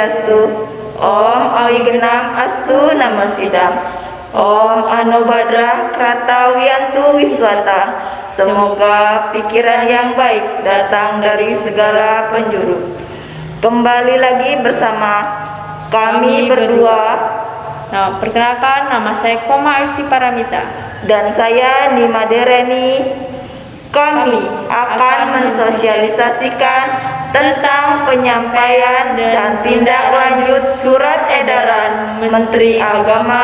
Swastiastu. Om Awigenam Astu Namo Sidam. Om Anobhadra Krata Wiyantu Wiswata. Semoga pikiran yang baik datang dari segala penjuru. Kembali lagi bersama kami berdua. Nah, perkenalkan, nama saya Koma Esti Paramita Dan saya Nima Dereni. Kami akan mensosialisasikan tentang penyampaian dan tindak lanjut Surat Edaran Menteri Agama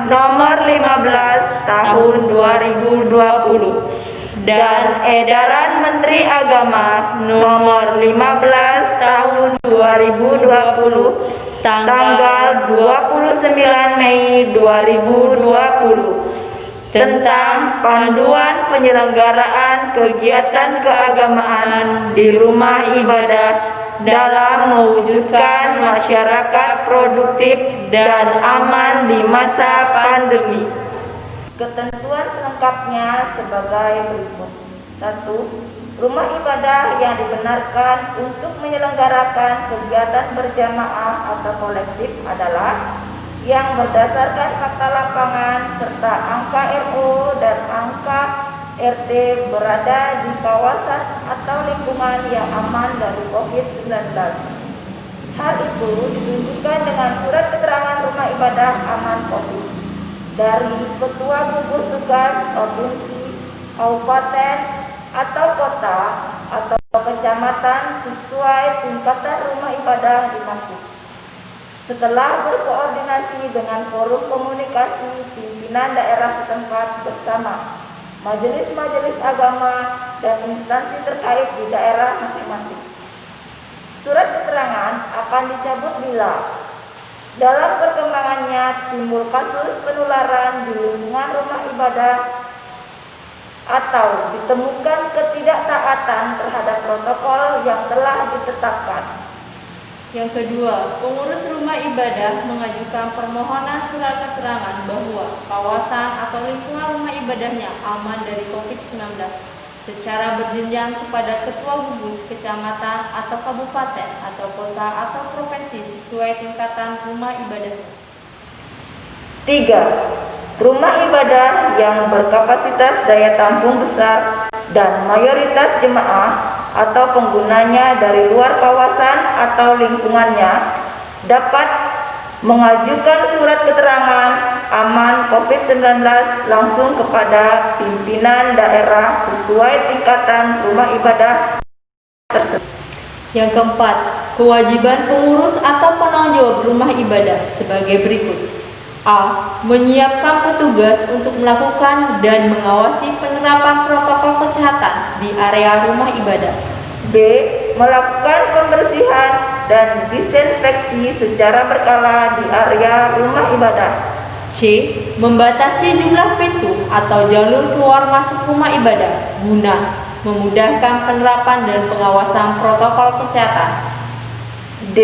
Nomor 15 Tahun 2020 dan Edaran Menteri Agama Nomor 15 Tahun 2020 tanggal 29 Mei 2020 tentang panduan penyelenggaraan kegiatan keagamaan di rumah ibadah dalam mewujudkan masyarakat produktif dan aman di masa pandemi. Ketentuan selengkapnya sebagai berikut. 1. Rumah ibadah yang dibenarkan untuk menyelenggarakan kegiatan berjamaah atau kolektif adalah yang berdasarkan fakta lapangan serta angka RO dan angka RT berada di kawasan atau lingkungan yang aman dari COVID-19. Hal itu ditunjukkan dengan surat keterangan rumah ibadah aman COVID dari Ketua Gugus Tugas Provinsi, Kabupaten, atau kota atau kecamatan sesuai tingkatan rumah ibadah dimaksud. Setelah berkoordinasi dengan forum komunikasi pimpinan daerah setempat bersama majelis-majelis agama dan instansi terkait di daerah masing-masing, surat keterangan akan dicabut bila dalam perkembangannya timbul kasus penularan di lingkungan rumah ibadah atau ditemukan ketidaktaatan terhadap protokol yang telah ditetapkan. Yang kedua, pengurus rumah ibadah mengajukan permohonan surat keterangan bahwa kawasan atau lingkungan rumah ibadahnya aman dari COVID-19 secara berjenjang kepada ketua gugus kecamatan atau kabupaten atau kota atau provinsi sesuai tingkatan rumah ibadah. 3. Rumah ibadah yang berkapasitas daya tampung besar dan mayoritas jemaah atau penggunanya dari luar kawasan atau lingkungannya dapat mengajukan surat keterangan aman COVID-19 langsung kepada pimpinan daerah sesuai tingkatan rumah ibadah tersebut. Yang keempat, kewajiban pengurus atau penanggung jawab rumah ibadah sebagai berikut. A. Menyiapkan petugas untuk melakukan dan mengawasi penerapan protokol kesehatan di area rumah ibadah. B. Melakukan pembersihan dan disinfeksi secara berkala di area rumah ibadah. C. Membatasi jumlah pintu atau jalur keluar masuk rumah ibadah guna memudahkan penerapan dan pengawasan protokol kesehatan. D.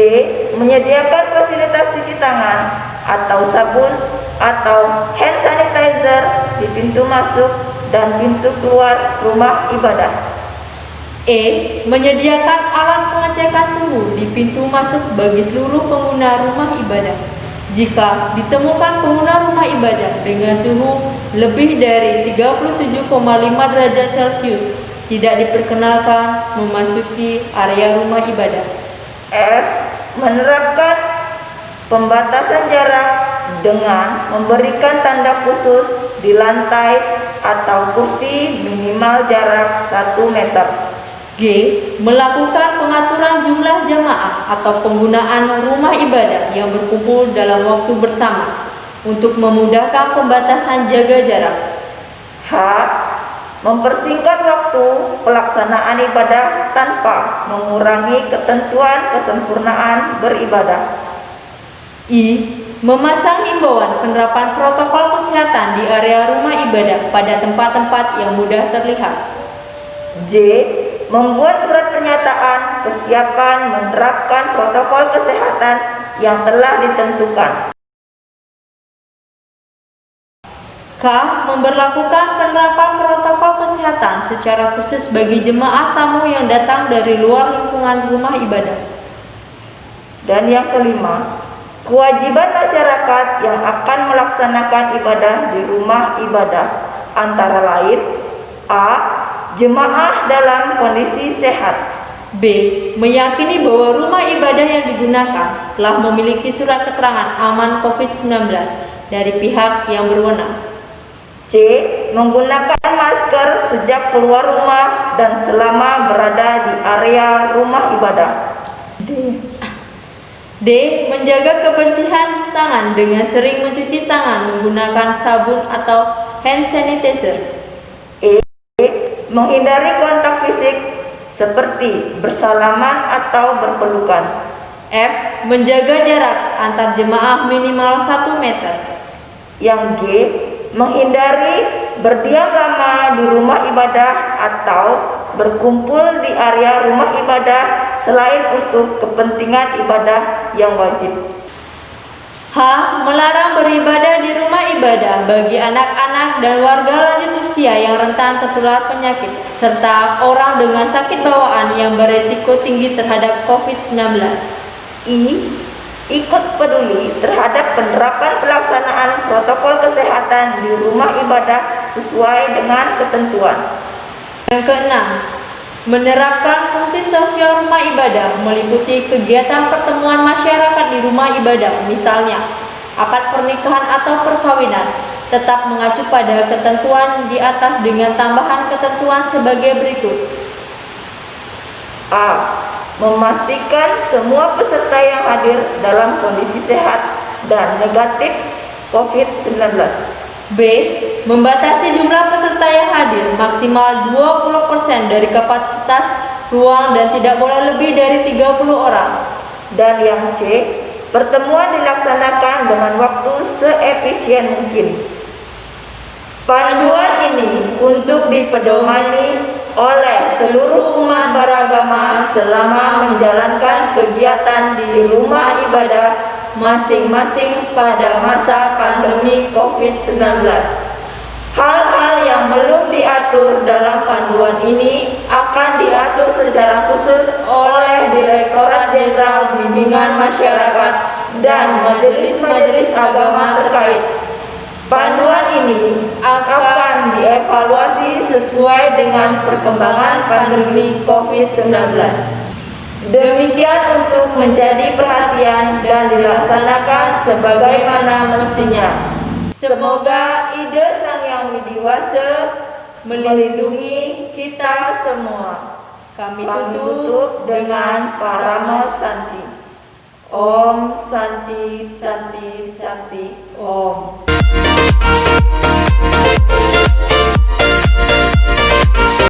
Menyediakan fasilitas cuci tangan atau sabun atau hand sanitizer di pintu masuk dan pintu keluar rumah ibadah. E. Menyediakan alat pengecekan suhu di pintu masuk bagi seluruh pengguna rumah ibadah. Jika ditemukan pengguna rumah ibadah dengan suhu lebih dari 37,5 derajat Celcius, tidak diperkenalkan memasuki area rumah ibadah. F. Menerapkan pembatasan jarak dengan memberikan tanda khusus di lantai atau kursi minimal jarak 1 meter. G. Melakukan pengaturan jumlah jamaah atau penggunaan rumah ibadah yang berkumpul dalam waktu bersama untuk memudahkan pembatasan jaga jarak. H. Mempersingkat waktu pelaksanaan ibadah tanpa mengurangi ketentuan kesempurnaan beribadah. I. Memasang himbauan penerapan protokol kesehatan di area rumah ibadah pada tempat-tempat yang mudah terlihat. J. Membuat surat pernyataan kesiapan menerapkan protokol kesehatan yang telah ditentukan. K. Memberlakukan penerapan protokol kesehatan secara khusus bagi jemaah tamu yang datang dari luar lingkungan rumah ibadah. Dan yang kelima, kewajiban masyarakat yang akan melaksanakan ibadah di rumah ibadah antara lain: A. Jemaah dalam kondisi sehat. B. Meyakini bahwa rumah ibadah yang digunakan telah memiliki surat keterangan aman COVID-19 dari pihak yang berwenang. C. Menggunakan masker sejak keluar rumah dan selama berada di area rumah ibadah. D. Menjaga kebersihan tangan dengan sering mencuci tangan menggunakan sabun atau hand sanitizer. E. Menghindari kontak fisik seperti bersalaman atau berpelukan. F. Menjaga jarak antar jemaah minimal 1 meter. Yang G. Menghindari berdiam lama di rumah ibadah atau berkumpul di area rumah ibadah selain untuk kepentingan ibadah yang wajib. H. Melarang beribadah di rumah ibadah bagi anak-anak dan warga lanjut usia yang rentan tertular penyakit, serta orang dengan sakit bawaan yang beresiko tinggi terhadap COVID-19. I. Ikut peduli terhadap penerapan pelaksanaan protokol kesehatan di rumah ibadah sesuai dengan ketentuan. Yang keenam, menerapkan fungsi sosial rumah ibadah meliputi kegiatan pertemuan masyarakat di rumah ibadah, misalnya akad pernikahan atau perkawinan, tetap mengacu pada ketentuan di atas dengan tambahan ketentuan sebagai berikut. A. Memastikan semua peserta yang hadir dalam kondisi sehat dan negatif COVID-19. B. Membatasi jumlah peserta yang hadir maksimal 20% dari kapasitas ruang dan tidak boleh lebih dari 30 orang. Dan yang C. Pertemuan dilaksanakan dengan waktu seefisien mungkin. Panduan ini untuk dipedomani oleh seluruh umat beragama selama menjalankan kegiatan di rumah ibadah masing-masing pada masa pandemi COVID-19. Hal-hal yang belum diatur dalam panduan ini akan diatur secara khusus oleh Direktorat Jenderal Bimbingan Masyarakat dan majelis-majelis agama terkait. Panduan ini akan dievaluasi sesuai dengan perkembangan pandemi COVID-19. Demikian untuk menjadi perhatian dan dilaksanakan sebagaimana mestinya. Semoga ide Sang Yang Widiwasa melindungi kita semua. Kami tutup dengan Paramo Santi. Om Santi Santi Santi Om.